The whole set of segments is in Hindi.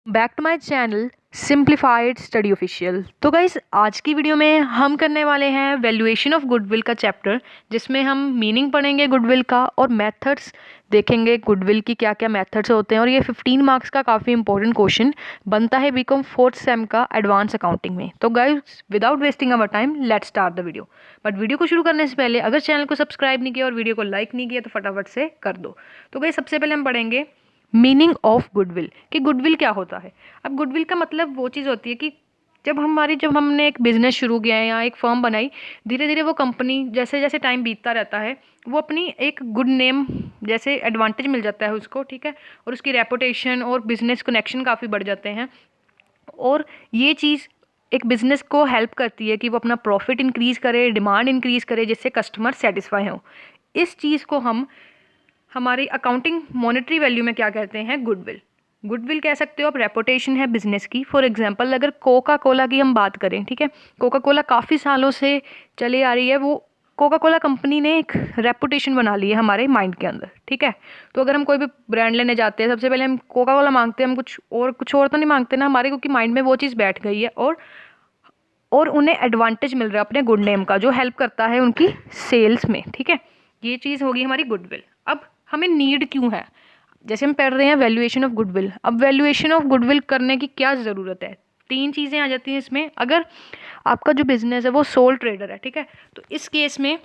Back to my channel simplified study official. तो गाइस आज की वीडियो में हम करने वाले हैं वैल्यूएशन ऑफ गुडविल का चैप्टर, जिसमें हम मीनिंग पढ़ेंगे गुडविल का और मेथड्स देखेंगे गुडविल की क्या क्या मेथड्स होते हैं। और ये 15 मार्क्स का काफ़ी इंपॉर्टेंट क्वेश्चन बनता है बीकॉम 4th सेम का एडवांस अकाउंटिंग में। तो guys without wasting our time let's start the video. But video को शुरू करने से पहले अगर चैनल को सब्सक्राइब नहीं किया और वीडियो को लाइक नहीं किया तो फटाफट से कर दो। तो गाइस सबसे पहले हम पढ़ेंगे मीनिंग ऑफ गुडविल कि गुडविल क्या होता है। अब गुडविल का मतलब वो चीज़ होती है कि जब हमने एक बिजनेस शुरू किया है या एक फर्म बनाई, धीरे धीरे वो कंपनी जैसे जैसे टाइम बीतता रहता है वो अपनी एक गुड नेम जैसे एडवांटेज मिल जाता है उसको, ठीक है, और उसकी रेपुटेशन और बिजनेस कनेक्शन काफ़ी बढ़ जाते हैं। और ये चीज़ एक बिज़नेस को हेल्प करती है कि वो अपना प्रॉफिट इंक्रीज़ करे, डिमांड इंक्रीज़ करे, जिससे कस्टमर सेटिस्फाई हो। इस चीज़ को हम हमारी अकाउंटिंग मॉनेटरी वैल्यू में क्या कहते हैं, गुडविल। गुडविल कह सकते हो आप, रेपुटेशन है बिजनेस की। फॉर एग्जांपल अगर कोका कोला की हम बात करें, ठीक है, कोका कोला काफ़ी सालों से चली आ रही है, वो कोका कोला कंपनी ने एक रेपुटेशन बना ली है हमारे माइंड के अंदर, ठीक है। तो अगर हम कोई भी ब्रांड लेने जाते हैं सबसे पहले हम कोका कोला मांगते हैं, हम कुछ और तो नहीं मांगते ना हमारे, क्योंकि माइंड में वो चीज़ बैठ गई है और उन्हें एडवांटेज मिल रहा है अपने गुड नेम का, जो हेल्प करता है उनकी सेल्स में, ठीक है। ये चीज़ होगी हमारी गुडविल। अब हमें नीड क्यों है, जैसे हम पढ़ रहे हैं वैल्यूएशन ऑफ गुडविल। अब वैल्यूएशन ऑफ गुडविल करने की क्या ज़रूरत है, 3 चीज़ें आ जाती हैं इसमें। अगर आपका जो बिज़नेस है वो सोल ट्रेडर है, ठीक है, तो इस केस में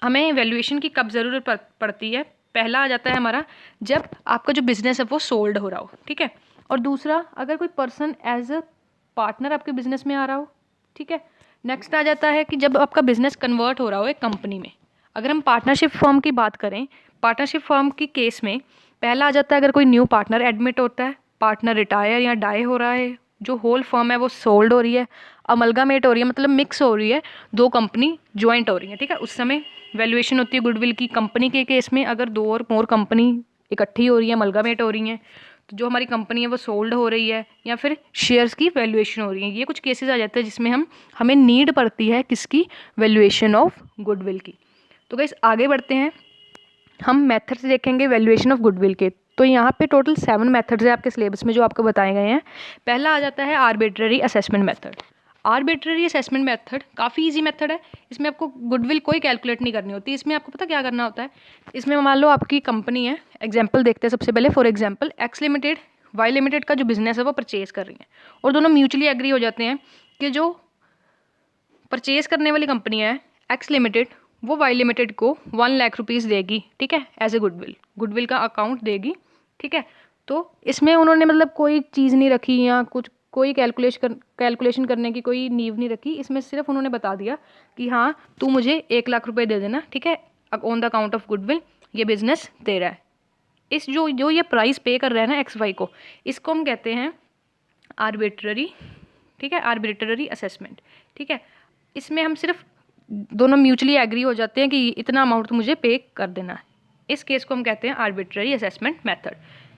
हमें वैल्यूएशन की कब ज़रूरत पड़ती है। पहला आ जाता है हमारा जब आपका जो बिज़नेस है वो सोल्ड हो रहा हो, ठीक है। और दूसरा अगर कोई पर्सन एज अ पार्टनर आपके बिज़नेस में आ रहा हो, ठीक है। नेक्स्ट आ जाता है कि जब आपका बिज़नेस कन्वर्ट हो रहा हो एक कंपनी में। अगर हम पार्टनरशिप फर्म की बात करें, पार्टनरशिप फर्म की केस में पहला आ जाता है अगर कोई न्यू पार्टनर एडमिट होता है, पार्टनर रिटायर या डाई हो रहा है, जो होल फर्म है वो सोल्ड हो रही है, अमलगामेट हो रही है, मतलब मिक्स हो रही है, 2 कंपनी ज्वाइंट हो रही है, ठीक है, उस समय वैल्यूएशन होती है गुडविल की। कंपनी के केस में अगर 2 और मोर कंपनी इकट्ठी हो रही है, अमलगामेट हो रही हैं, तो जो हमारी कंपनी है वो सोल्ड हो रही है, या फिर शेयर्स की वैल्यूएशन हो रही है। ये कुछ केसेस आ जाते हैं जिसमें हमें नीड पड़ती है किसकी, वैल्यूएशन ऑफ गुडविल की। तो गाइस आगे बढ़ते हैं, हम मेथड्स देखेंगे वैल्यूएशन ऑफ गुडविल के। तो यहाँ पे टोटल 7 मेथड्स है आपके सिलेबस में जो आपको बताए गए हैं। पहला आ जाता है arbitrary assessment method. Arbitrary assessment method काफ़ी इजी मेथड है। इसमें आपको गुडविल कोई कैलकुलेट नहीं करनी होती। इसमें आपको पता क्या करना होता है, इसमें मान लो आपकी कंपनी है, एग्जाम्पल देखते हैं सबसे पहले। For example X limited Y limited का जो बिजनेस है वो परचेज कर रही है, और दोनों म्यूचुअली एग्री हो जाते हैं कि जो परचेज करने वाली कंपनी है एक्स लिमिटेड, वो वाई लिमिटेड को 1 लाख रुपीज़ देगी, ठीक है, एज ए गुडविल का अकाउंट देगी, ठीक है। तो इसमें उन्होंने मतलब कोई चीज़ नहीं रखी या कुछ कोई कैलकुलेशन करने की कोई नींव नहीं रखी। इसमें सिर्फ उन्होंने बता दिया कि हाँ तू मुझे 1 लाख रुपए दे देना, ठीक है, on the account of goodwill, ये बिजनेस तेरा है। इस जो ये प्राइस पे कर रहा है ना एक्स वाई को, इसको हम कहते हैं आर्बिट्ररी, ठीक है, आर्बिट्ररी असेसमेंट, ठीक है। इसमें हम सिर्फ दोनों म्यूचुअली एग्री हो जाते हैं कि इतना अमाउंट तो मुझे पे कर देना है। इस केस को हम कहते हैं आर्बिट्ररी असेसमेंट मेथड,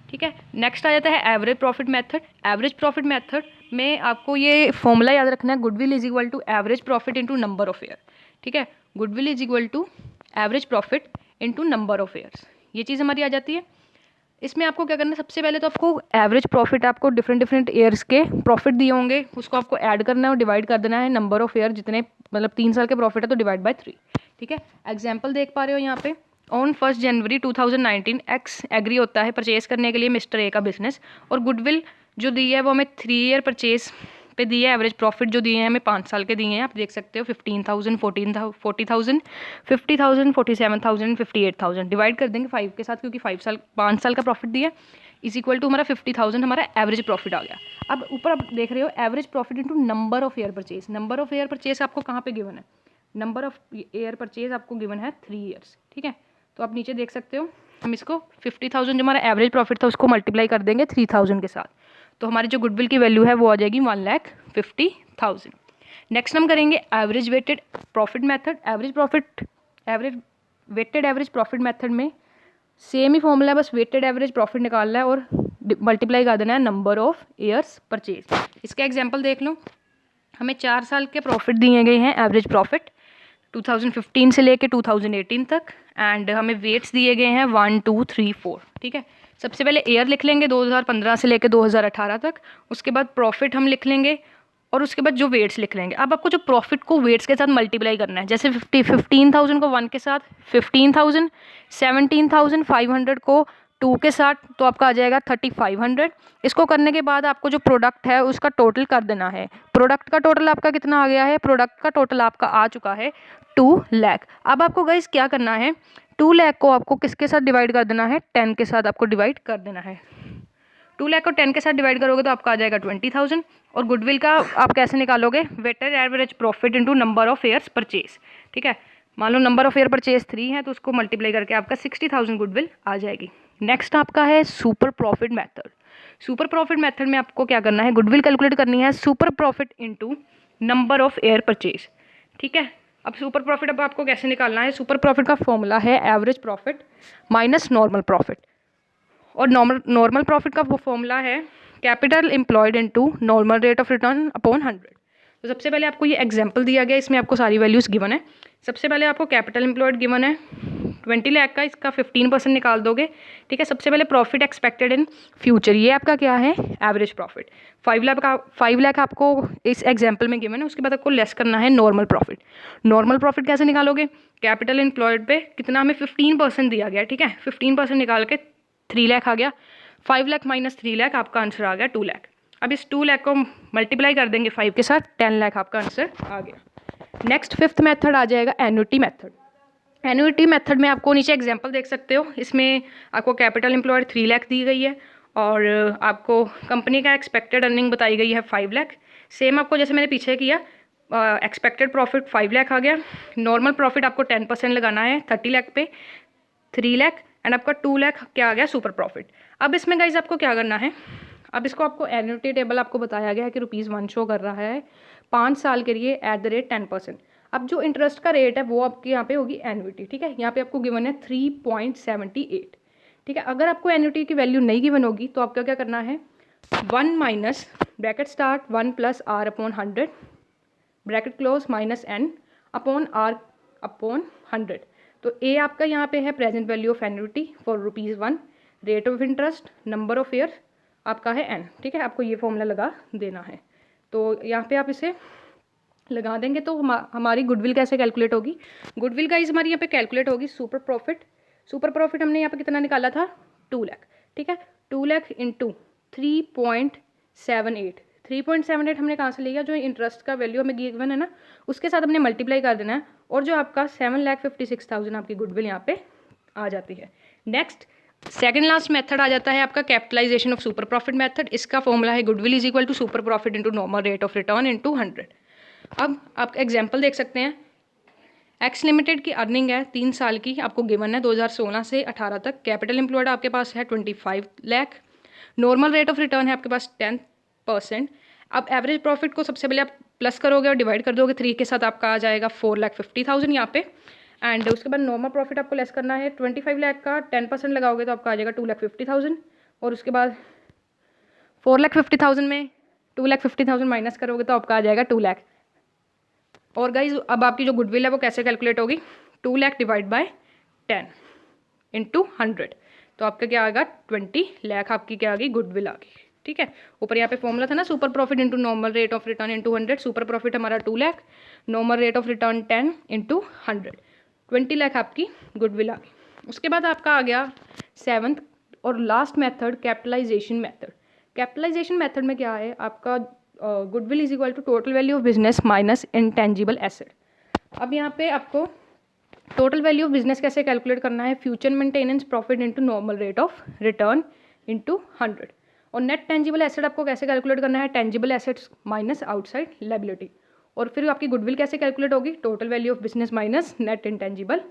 ठीक है। नेक्स्ट आ जाता है average profit method. Average profit method में आपको ये फॉर्मूला याद रखना है, goodwill is equal to average profit into number of year, ठीक है। Goodwill is equal to average profit into number of years, ये चीज़ हमारी आ जाती है। इसमें आपको क्या करना है, सबसे पहले तो आपको एवरेज प्रॉफिट, आपको डिफरेंट ईयर्स के प्रॉफिट दिए होंगे, उसको आपको ऐड करना है और डिवाइड कर देना है नंबर ऑफ ईयर, जितने मतलब 3 साल के प्रॉफिट है तो डिवाइड बाय 3, ठीक है। एग्जाम्पल देख पा रहे हो यहाँ पे, ऑन 1 जनवरी 2019 एक्स एग्री होता है परचेज करने के लिए मिस्टर ए का बिजनेस, और गुडविल जो दी है वो हमें 3 ईयर परचेज पे दी है। एवरेज प्रॉफिट जो दिए हैं हमें 5 साल के दिए हैं, आप देख सकते हो 15,000, 14,000, 40,000, 50,000, 47,000, 58,000, डिवाइड कर देंगे 5 के साथ, क्योंकि 5 साल का प्रॉफिट दिया, इज इक्वल टू हमारा 50,000 हमारा एवरेज प्रॉफिट आ गया। अब ऊपर आप देख रहे हो average profit into number of year purchase. Number of year purchase आपको कहाँ पे गिवन है, नंबर ऑफ ईयर परचेज आपको गिवन है 3 ईयर्स, ठीक है। तो आप नीचे देख सकते हो, हम इसको 50,000 जो हमारा एवरेज प्रॉफिट था उसको मल्टीप्लाई कर देंगे 3,000 के साथ, तो हमारी जो गुडविल की वैल्यू है वो आ जाएगी 1,50,000। नेक्स्ट हम करेंगे average weighted profit method. Average weighted average profit method में सेम ही फॉर्मूला है, बस वेटेड एवरेज प्रॉफिट निकालना है और मल्टीप्लाई कर देना है नंबर ऑफ ईयर्स परचेज। इसका एग्जांपल देख लो, हमें 4 साल के प्रॉफिट दिए गए हैं, एवरेज प्रॉफिट 2015 से लेके 2018 तक, एंड हमें वेट्स दिए गए हैं 1, 2, 3, 4, ठीक है। सबसे पहले ईयर लिख लेंगे 2015 से लेकर 2018 तक, उसके बाद प्रॉफिट हम लिख लेंगे और उसके बाद जो वेट्स लिख लेंगे। अब आपको जो प्रॉफिट को वेट्स के साथ मल्टीप्लाई करना है, जैसे 15,000 को 1 के साथ 15,000, 17,500 को 2 के साथ, तो आपका आ जाएगा 3,500। इसको करने के बाद आपको जो प्रोडक्ट है उसका टोटल कर देना है। प्रोडक्ट का टोटल आपका कितना आ गया है? प्रोडक्ट का टोटल आपका आ चुका है 2 लाख। अब आपको गाइस क्या करना है, 2 लाख को आपको किसके साथ डिवाइड कर देना है? 10 के साथ आपको डिवाइड कर देना है। 2 लाख को 10 के साथ डिवाइड करोगे तो आपका आ जाएगा 20,000। और गुडविल का आप कैसे निकालोगे? Weighted average profit into number of years purchase. ठीक है, मान लो नंबर ऑफ ईयर परचेज 3 है तो उसको मल्टीप्लाई करके आपका 60,000 गुडविल आ जाएगी। नेक्स्ट आपका है super profit method. Super profit method में आपको क्या करना है? गुडविल कैलकुलेट करनी है super profit into number of year purchase. ठीक है, अब सुपर प्रॉफिट अब आपको कैसे निकालना है? सुपर प्रॉफिट का फॉर्मूला है average profit minus normal profit, और नॉर्मल प्रॉफिट का वो फॉर्मूला है capital employed into normal rate of return upon 100। तो सबसे पहले आपको ये एग्जांपल दिया गया है, इसमें आपको सारी वैल्यूज़ गिवन है। सबसे पहले आपको कैपिटल एम्प्लॉयड गिवन है 20 लाख का, इसका 15% निकाल दोगे। ठीक है, सबसे पहले प्रॉफिट एक्सपेक्टेड इन फ्यूचर, ये आपका क्या है? Average profit. 5 लाख आपको इस एग्जाम्पल में गिवन है। उसके बाद आपको लेस करना है नॉर्मल प्रॉफिट। नॉर्मल प्रॉफिट कैसे निकालोगे? कैपिटल एम्प्लॉयड पे कितना हमें 15% दिया गया। ठीक है, 15% निकाल के 3 लाख आ गया। 5 लाख माइनस 3 लाख, आपका आंसर आ गया 2 लाख। अब इस 2 लाख को मल्टीप्लाई कर देंगे 5 के साथ, 10 लाख आपका आंसर आ गया। नेक्स्ट 5th मेथड आ जाएगा एन्युटी मेथड। एन्युटी मेथड में आपको नीचे एग्जांपल देख सकते हो, इसमें आपको कैपिटल एम्प्लॉयड 3 लाख दी गई है और आपको कंपनी का एक्सपेक्टेड अर्निंग बताई गई है 5 लाख। सेम आपको जैसे मैंने पीछे किया, एक्सपेक्टेड प्रॉफिट 5 लाख आ गया। नॉर्मल प्रॉफिट आपको 10% लगाना है 30 लाख पे, 3 लाख, एंड आपका 2 लाख क्या आ गया? Super profit. अब इसमें गाइज आपको क्या करना है? अब इसको आपको एन्युटी टेबल आपको बताया गया है कि ₹1 शो कर रहा है 5 साल के लिए एट द रेट 10%। अब जो इंटरेस्ट का रेट है वो आपकी यहाँ पे होगी एन्युटी। ठीक है, यहाँ पे आपको गिवन है 3.78। ठीक है, अगर आपको एन्युटी की वैल्यू नहीं गिवन होगी तो आपका क्या करना है? 1 minus bracket start 1 plus R upon 100 bracket close minus N upon R upon 100। तो ए आपका यहाँ पे है present value of annuity for ₹1, rate of interest, number of year आपका है एन। ठीक है, आपको ये फॉर्मूला लगा देना है। तो यहाँ पे आप इसे लगा देंगे तो हमारी गुडविल कैसे कैलकुलेट होगी? गुडविल गाइस हमारी यहाँ पे कैलकुलेट होगी सुपर प्रॉफिट। सुपर प्रॉफिट हमने यहाँ पे कितना निकाला था? 2 लाख। ठीक है, 2 लाख इंटू 3.78। 3.78 हमने कहाँ से लिया? जो इंटरेस्ट का वैल्यू हमें गिवन है ना, उसके साथ हमने मल्टीप्लाई कर देना है, और जो आपका 7,56,000 आपकी गुडविल यहाँ पे आ जाती है। नेक्स्ट सेकंड लास्ट मेथड आ जाता है आपका capitalisation of super profit method. इसका फॉर्मूला है goodwill is equal to super profit into normal rate of return into 100। अब आप एग्जाम्पल देख सकते हैं, एक्स लिमिटेड की अर्निंग है 3 साल की, आपको गिवन है 2016 से 18 तक। कैपिटल एम्प्लॉयड आपके पास है 25 lakh. Normal rate of return है आपके पास 10%। अब एवरेज प्रॉफिट को सबसे पहले आप प्लस करोगे और डिवाइड कर दोगे 3 के साथ, आपका आ जाएगा 4,50,000 यहाँ पे। एंड उसके बाद नॉर्मल प्रॉफिट आपको लेस करना है 25 लाख का 10% लगाओगे तो आपका आ जाएगा 2,50,000। और उसके बाद 4,50,000 में 2,50,000 माइनस करोगे तो आपका आ जाएगा 2 लाख। और गाइज अब आपकी जो गुडविल है वो कैसे कैलकुलेट होगी? 2 लाख डिवाइड बाय 10 इंटू 100, तो आपका क्या आएगा? 20 लाख आपकी क्या आ गई? गुडविल आ गई। ठीक है, ऊपर यहाँ पे फॉर्मूला था ना, super profit into normal rate of return into 100। Super profit हमारा 2 lakh, normal rate of return 10 into 100, 20 lakh आपकी गुडविल आ गई। उसके बाद आपका आ गया 7th और last method capitalisation method. Capitalisation method में क्या है आपका? Goodwill is equal to total value of business minus intangible asset. अब यहाँ पे आपको टोटल वैल्यू ऑफ बिजनेस कैसे कैलकुलेट करना है? Future maintenance profit into normal rate of return into 100। और नेट टेंजिबल एसेट आपको कैसे कैलकुलेट करना है? Tangible assets minus outside liability. और फिर आपकी गुडविल कैसे कैलकुलेट होगी? Total value of business minus net intangible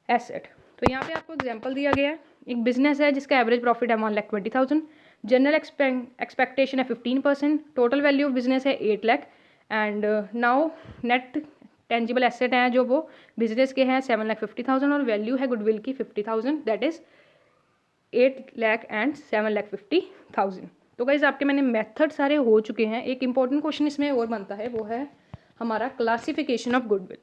asset. तो यहाँ पे आपको एग्जांपल दिया गया है, एक बिजनेस है जिसका एवरेज प्रॉफिट है 1,20,000, जनरल एक्सपेक्टेशन है 15%, टोटल वैल्यू ऑफ बिजनेस है 8 lakh, and now net tangible asset हैं जो वो बिजनेस के हैं 7,50,000 और वैल्यू है गुडविल की 50,000, दैट इज 8 लाख एंड 7,50,000। तो गाइज आपके मैंने मेथड सारे हो चुके हैं। एक इंपॉर्टेंट क्वेश्चन इसमें और बनता है, वो है हमारा classification of goodwill.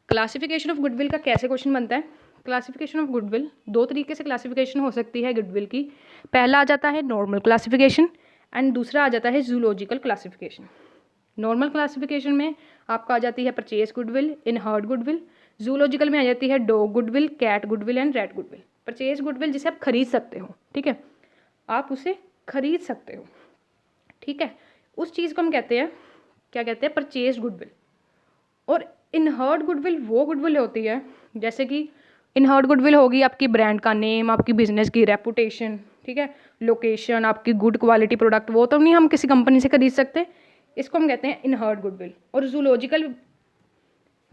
Classification of goodwill का कैसे क्वेश्चन बनता है? क्लासिफिकेशन ऑफ गुडविल, दो तरीके से क्लासिफिकेशन हो सकती है गुडविल की। पहला आ जाता है नॉर्मल क्लासिफिकेशन एंड दूसरा आ जाता है जूलॉजिकल क्लासिफिकेशन। नॉर्मल क्लासिफिकेशन में आपका आ जाती है purchase goodwill, inherent goodwill. Zoological में आ जाती है dog goodwill, cat goodwill and rat goodwill. Purchase goodwill जिसे आप खरीद सकते हो, ठीक है, आप उसे खरीद सकते हो, ठीक है, उस चीज़ को हम कहते हैं, क्या कहते हैं, परचेज गुडविल। और इनहर्ड गुडविल वो गुडविल होती है, जैसे कि इनहर्ड गुडविल होगी आपकी ब्रांड का नेम, आपकी बिजनेस की रेपुटेशन, ठीक है, लोकेशन, आपकी गुड क्वालिटी प्रोडक्ट, वो तो नहीं हम किसी कंपनी से खरीद सकते, इसको हम कहते हैं इनहर्ड गुडविल। और जूलॉजिकल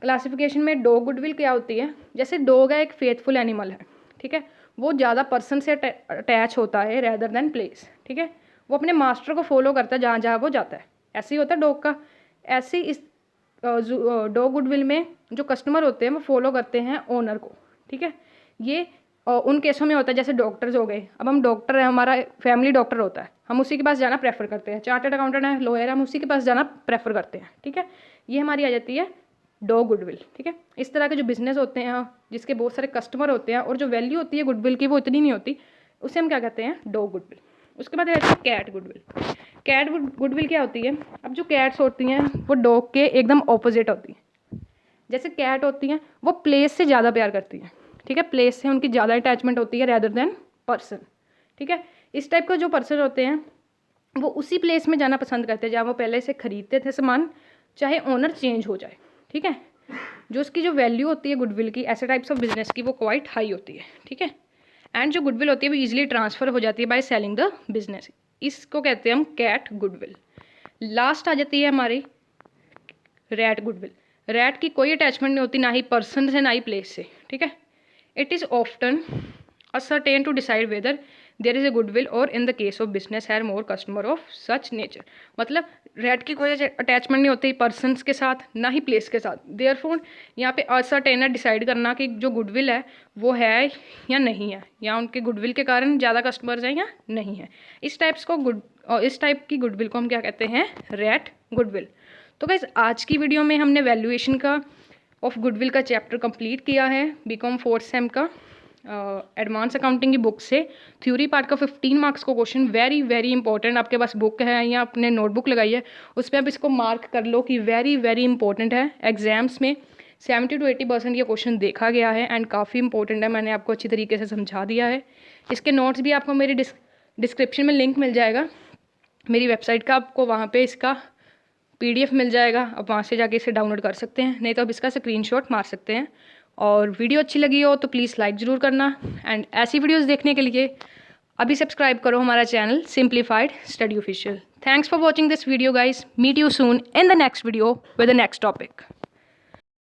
क्लासिफिकेशन में डॉग गुडविल क्या होती है, जैसे डॉग है एक फेथफुल एनिमल है, ठीक है, वो ज़्यादा पर्सन से अटैच होता है रेदर देन प्लेस, ठीक है, वो अपने मास्टर को फॉलो करता है जहाँ जहाँ वो जाता है, ऐसे ही होता है डॉग का। ऐसे ही इस डॉग गुडविल में जो कस्टमर होते हैं वो फॉलो करते हैं ओनर को, ठीक है। ये उन केसों में होता है जैसे डॉक्टर्स हो गए, अब हम डॉक्टर है, हमारा फैमिली डॉक्टर होता है, हम उसी के पास जाना प्रेफर करते हैं, चार्टर्ड अकाउंटेंट है, लॉयर है, हम उसी के पास जाना प्रेफर करते हैं, ठीक है। ये हमारी आ जाती है डॉग गुडविल, ठीक है। इस तरह के जो बिजनेस होते हैं जिसके बहुत सारे कस्टमर होते हैं और जो वैल्यू होती है गुडविल की वो इतनी नहीं होती, उसे हम क्या कहते हैं, डॉग गुडविल। उसके बाद रहती है कैट गुडविल। कैट गुडविल क्या होती है, अब जो कैट्स होती हैं वो डॉग के एकदम ऑपोजिट होती हैं। जैसे कैट होती हैं वो प्लेस से ज़्यादा प्यार करती हैं, ठीक है, प्लेस से उनकी ज़्यादा अटैचमेंट होती है रेदर देन पर्सन, ठीक है। इस टाइप का जो पर्सन होते हैं वो उसी प्लेस में जाना पसंद करते हैं जहाँ वो पहले से ख़रीदते थे सामान, चाहे ओनर चेंज हो जाए, ठीक है। जो उसकी जो वैल्यू होती है गुडविल की ऐसे टाइप्स ऑफ बिजनेस की वो क्वाइट हाई होती है, ठीक है। एंड जो गुडविल होती है वो ईजिली ट्रांसफ़र हो जाती है बाय सेलिंग द बिजनेस, इसको कहते हैं हम कैट गुडविल। लास्ट आ जाती है हमारी रैट गुडविल। रैट की कोई अटैचमेंट नहीं होती, ना ही पर्सन से ना ही प्लेस से, ठीक है। It is often uncertain to decide whether there is a goodwill or in the case of business here more customer of such nature. मतलब रैट की कोई अटैचमेंट नहीं होती पर्सनस के साथ ना ही प्लेस के साथ, देयरफॉर यहाँ पे असर्टेन डिसाइड करना कि जो गुडविल है वो है या नहीं है, या उनके गुडविल के कारण ज़्यादा कस्टमर्स हैं या नहीं है। इस टाइप की गुडविल को हम क्या कहते हैं, रैट गुडविल। तो गाइस आज की वीडियो में हमने वैल्यूएशन का ऑफ गुडविल का चैप्टर कंप्लीट किया है बीकॉम 4th सेम का एडवांस अकाउंटिंग की बुक से। थ्योरी पार्ट का 15 मार्क्स का क्वेश्चन वेरी वेरी इंपॉर्टेंट, आपके पास बुक है या अपने नोटबुक लगाई है उस पर आप इसको मार्क कर लो कि वेरी वेरी इंपॉर्टेंट है। एग्जाम्स में 70 to 80% ये क्वेश्चन देखा गया है एंड काफ़ी इंपॉर्टेंट है, मैंने आपको अच्छी तरीके से समझा दिया है। इसके नोट्स भी आपको मेरी डिस्क्रिप्शन में लिंक मिल जाएगा मेरी वेबसाइट का, आपको वहाँ पे इसका PDF मिल जाएगा, आप वहाँ से जाके इसे डाउनलोड कर सकते हैं, नहीं तो आप इसका स्क्रीनशॉट मार सकते हैं। और वीडियो अच्छी लगी हो तो प्लीज़ लाइक ज़रूर करना एंड ऐसी वीडियोस देखने के लिए अभी सब्सक्राइब करो हमारा channel simplified study official. Thanks for watching this video guys, meet you soon in the next video with the next topic.